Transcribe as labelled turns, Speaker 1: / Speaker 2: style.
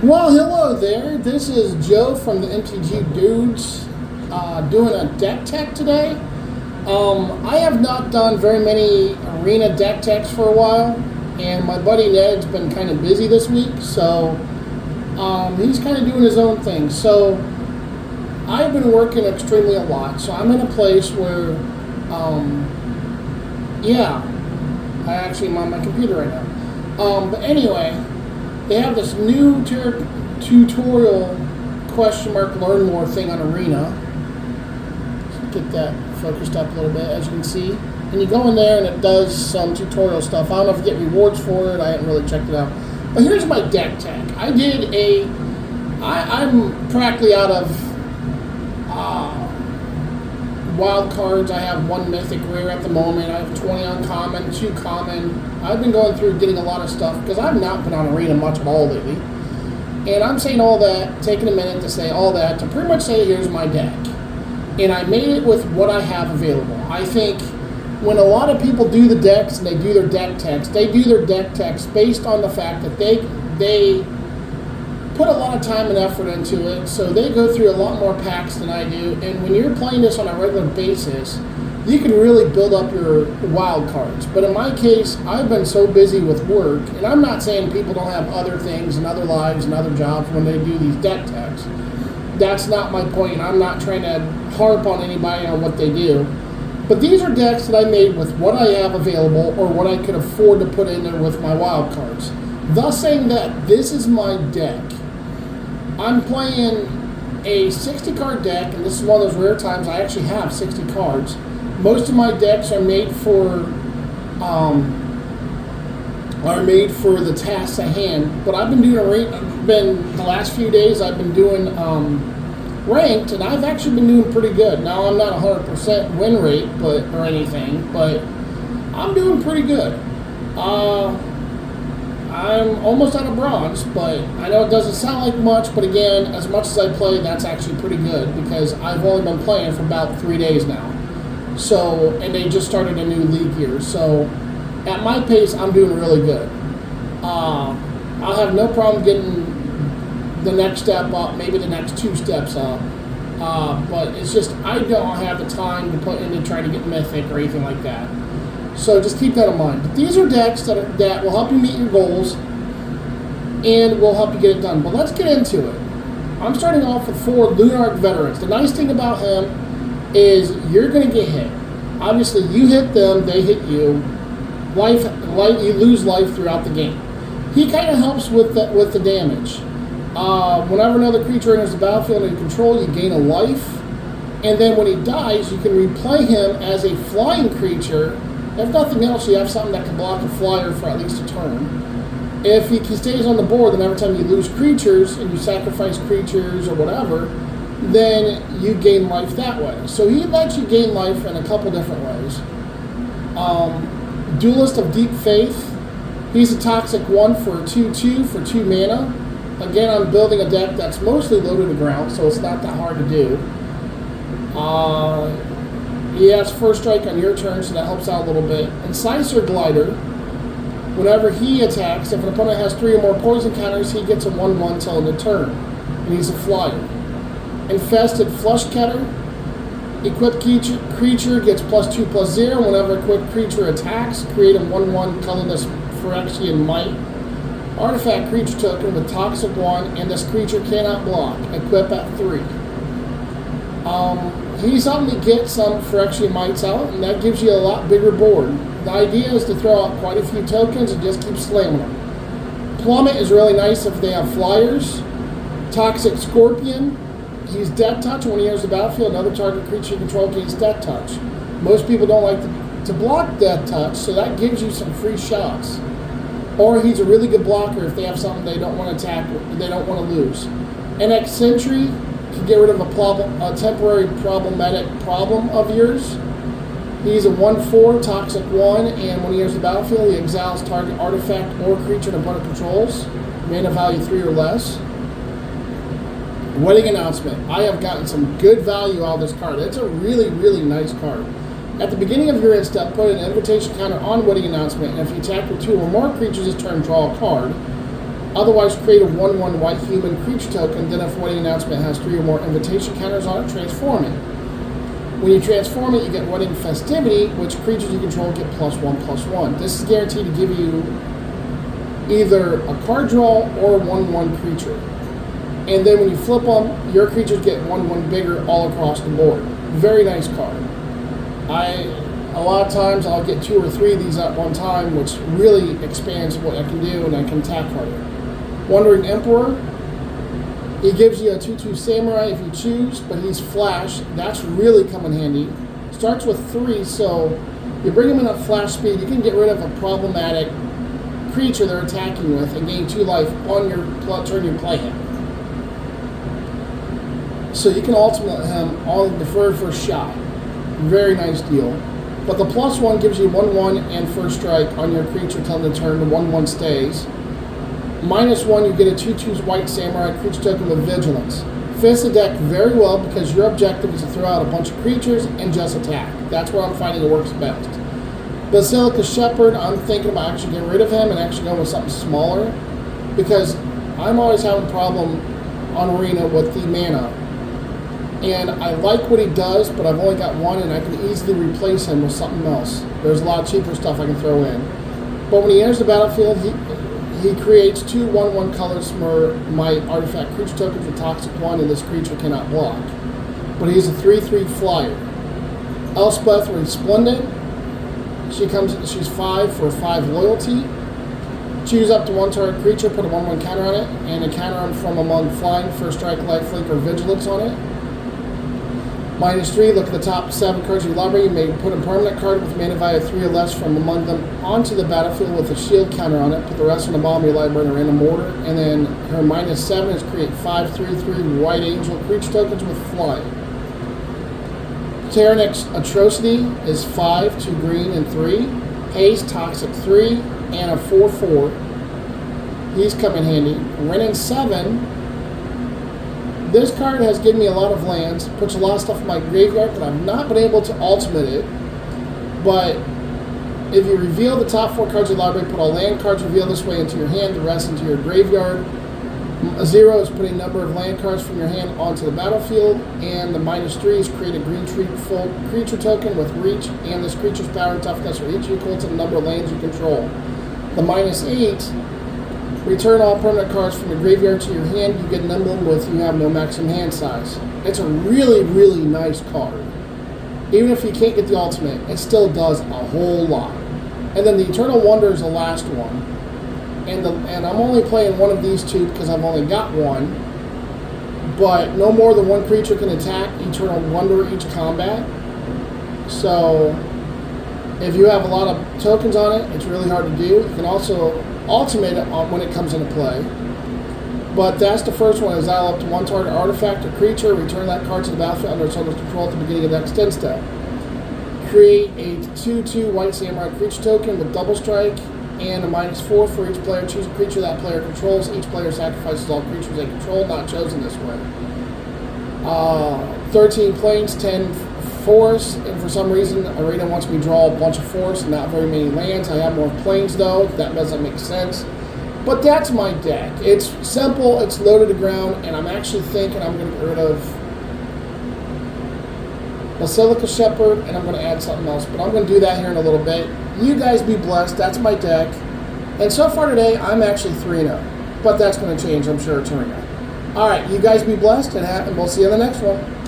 Speaker 1: Well, hello there. This is Joe from the MTG Dudes doing a deck tech today. I have not done very many arena deck techs for a while, and my buddy Ned's been kind of busy this week, so he's kind of doing his own thing. So I've been working extremely a lot, so I'm in a place where, I actually am on my computer right now. But anyway, they have this new tutorial learn more thing on Arena. Let's get that focused up a little bit, as you can see. And you go in there and it does some tutorial stuff. I don't know if you get rewards for it. I haven't really checked it out. But here's my deck tech. I'm practically out of wild cards. I have 1 mythic rare at the moment. I have 20 uncommon, 2 common. I've been going through getting a lot of stuff because I've not been on Arena much at all lately. And I'm saying all that, taking a minute to say all that, to pretty much say here's my deck. And I made it with what I have available. I think when a lot of people do the decks and they do their deck techs, they do their deck techs based on the fact that they put a lot of time and effort into it, so they go through a lot more packs than I do. And when you're playing this on a regular basis, you can really build up your wild cards. But in my case, I've been so busy with work, and I'm not saying people don't have other things and other lives and other jobs when they do these deck techs. That's not my point. I'm not trying to harp on anybody on what they do. But these are decks that I made with what I have available or what I could afford to put in there with my wild cards. Thus saying that this is my deck. I'm playing a 60 card deck, and this is one of those rare times I actually have 60 cards. Most of my decks are made for the tasks at hand. But I've been doing the last few days I've been doing ranked, and I've actually been doing pretty good. Now I'm not 100% win rate, or anything, but I'm doing pretty good. I'm almost out of bronze, but I know it doesn't sound like much, but again, as much as I play, that's actually pretty good because I've only been playing for about 3 days now. So, and they just started a new league here. So, at my pace, I'm doing really good. I'll have no problem getting the next step up, maybe the next 2 steps up. But it's just, I don't have the time to put into trying to get mythic or anything like that. So just keep that in mind. But these are decks that will help you meet your goals and will help you get it done. But let's get into it. I'm starting off with 4 lunarch veterans. The nice thing about him is you're going to get hit. Obviously, you hit them, they hit you. You lose life throughout the game. He kind of helps with the damage. Whenever another creature enters the battlefield under your control, you gain a life. And then when he dies, you can replay him as a flying creature. If nothing else, you have something that can block a flyer for at least a turn. If he stays on the board, then every time you lose creatures and you sacrifice creatures or whatever, then you gain life that way. So he lets you gain life in a couple different ways. Duelist of Deep Faith. He's a toxic 1 for a 2/2 for 2 mana. Again, I'm building a deck that's mostly low to the ground, so it's not that hard to do. He has first strike on your turn, so that helps out a little bit. Incisor Glider, whenever he attacks, if an opponent has 3 or more poison counters, he gets a 1/1 till end of turn, and he's a flyer. Infested Fleshcutter, equipped creature gets +2/+0. Whenever equipped creature attacks, create a 1/1 colorless Phyrexian Might. Artifact creature token with toxic 1, and this creature cannot block. Equip at 3. He's something to get some Phyrexian Mights out, and that gives you a lot bigger board. The idea is to throw out quite a few tokens and just keep slamming them. Plummet is really nice if they have flyers. Toxic Scorpion, he's Death Touch. When he enters the battlefield, another target creature you control gains Death Touch. Most people don't like to block Death Touch, so that gives you some free shots. Or he's a really good blocker if they have something they don't want to attack, they don't want to lose. Annex Sentry can get rid of a temporary problematic problem of yours. He's a 1/4 toxic 1, and when he enters the battlefield, he exiles target artifact or creature an opponent controls, mana value 3 or less. Wedding Announcement. I have gotten some good value out of this card. It's a really, really nice card. At the beginning of your end step, put an invitation counter on Wedding Announcement, and if you attack with 2 or more creatures this turn, draw a card. Otherwise, create a 1/1 white human creature token. Then, if wedding announcement has 3 or more invitation counters on it, transform it. When you transform it, you get wedding festivity, which creatures you control get +1/+1. This is guaranteed to give you either a card draw or 1/1 creature. And then when you flip them, your creatures get 1/1 bigger all across the board. Very nice card. A lot of times I'll get 2 or 3 of these at one time, which really expands what I can do, and I can attack harder. Wandering Emperor, he gives you a 2/2 samurai if you choose, but he's flash. That's really come in handy. Starts with 3, so you bring him in at flash speed, you can get rid of a problematic creature they're attacking with and gain 2 life on your turn you play him. So you can ultimate him on the very first shot. Very nice deal. But the +1 gives you 1/1 and first strike on your creature till the turn. The 1/1 stays. -1, you get a 2/2 white samurai creature token with vigilance. Fits the deck very well because your objective is to throw out a bunch of creatures and just attack. That's where I'm finding it works best. Basilica Shepherd, I'm thinking about actually getting rid of him and actually going with something smaller because I'm always having a problem on Arena with the mana. And I like what he does, but I've only got 1 and I can easily replace him with something else. There's a lot of cheaper stuff I can throw in. But when he enters the battlefield, he creates 2 1/1 colors for my artifact creature tokens with toxic 1, and this creature cannot block. But he's a 3/3 flyer. Elspeth Resplendent. She's 5 for 5 loyalty. Choose up to 1 target creature, put a 1/1 counter on it, and a counter on from among flying, first strike, lifelink, or vigilance on it. -3, look at the top 7 cards of your library. You may put a permanent card with mana value 3 or less from among them onto the battlefield with a shield counter on it. Put the rest on the bottom of your library in a random order. And then her -7 is create 5 3/3 white angel creature tokens with flying. Tyrranex Atrocity is 5, 2 green and 3. Haze, toxic 3, and a 4/4. He's come in handy. Wrenn 7. This card has given me a lot of lands, puts a lot of stuff in my graveyard, but I've not been able to ultimate it. But if you reveal the top 4 cards of your library, put all land cards revealed this way into your hand, the rest into your graveyard. 0 is putting a number of land cards from your hand onto the battlefield, and the -3 is create a green full creature token with reach, and this creature's power and toughness are each equal to the number of lands you control. The -8, return all permanent cards from your graveyard to your hand. You get an emblem with you have no maximum hand size. It's a really, really nice card. Even if you can't get the ultimate, it still does a whole lot. And then the Eternal Wonder is the last one. And I'm only playing one of these 2 because I've only got 1. But no more than 1 creature can attack Eternal Wonder each combat. So if you have a lot of tokens on it, it's really hard to do. You can also ultimate it when it comes into play. But that's the first one. Exile up to 1 target artifact or creature. Return that card to the battlefield under its owner's control at the beginning of the next end step. Create a 2/2 white samurai creature token with double strike and a -4 for each player. Choose a creature that player controls. Each player sacrifices all creatures they control, not chosen this way. 13 plains, 10 forests, and for some reason Arena wants me to draw a bunch of forests and not very many lands. I have more plains though. That doesn't make sense. But that's my deck. It's simple, it's low to the ground, and I'm actually thinking I'm going to get rid of Basilica Shepherd, and I'm going to add something else. But I'm going to do that here in a little bit. You guys be blessed. That's my deck. And so far today, I'm actually 3-0. But that's going to change, I'm sure, it's Arena. All right, you guys be blessed, and we'll see you in the next one.